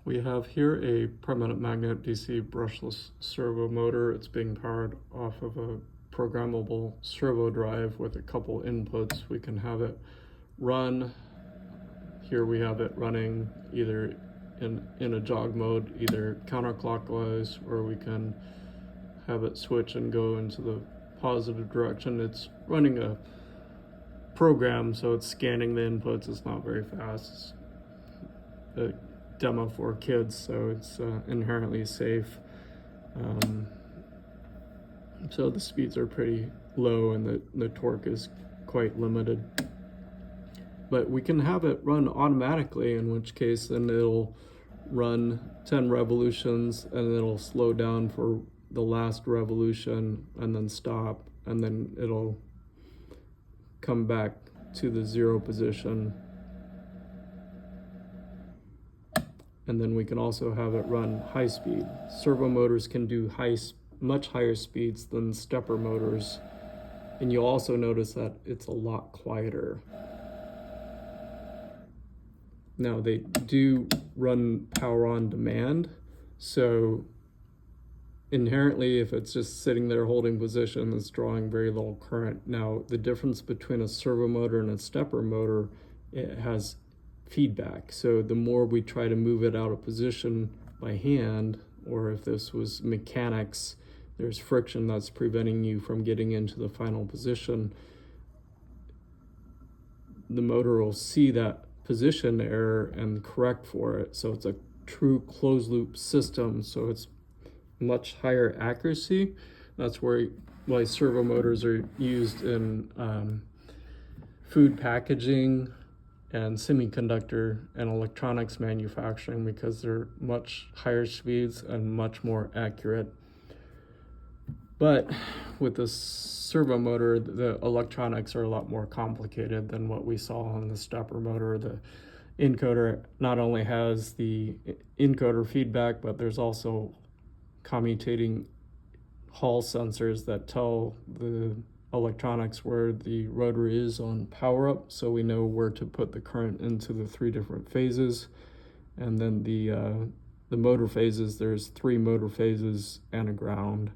We have here a permanent magnet DC brushless servo motor. It's being powered off of a programmable servo drive with a couple inputs. We can have it run. Here we have it running either in a jog mode, either counterclockwise, or we can have it switch and go into the positive direction. It's running a program, so it's scanning the inputs. It's not very fast. It's a demo for kids, so it's inherently safe. So the speeds are pretty low and the torque is quite limited. But we can have it run automatically, in which case then it'll run 10 revolutions and it'll slow down for the last revolution and then stop, and then it'll come back to the 0 position. And then we can also have it run high speed. Servo motors can do much higher speeds than stepper motors. And you'll also notice that it's a lot quieter. Now they do run power on demand, so inherently if it's just sitting there holding position, it's drawing very little current. Now the difference between a servo motor and a stepper motor, it has feedback. So the more we try to move it out of position by hand, or if this was mechanics, there's friction that's preventing you from getting into the final position. The motor will see that position error and correct for it. So it's a true closed loop system, so it's much higher accuracy. That's why servo motors are used in food packaging and semiconductor and electronics manufacturing, because they're much higher speeds and much more accurate. But with the servo motor, the electronics are a lot more complicated than what we saw on the stepper motor. The encoder not only has the encoder feedback, but there's also commutating Hall sensors that tell the electronics where the rotor is on power up, so we know where to put the current into the 3 different phases. And then the motor phases, there's 3 motor phases and a ground.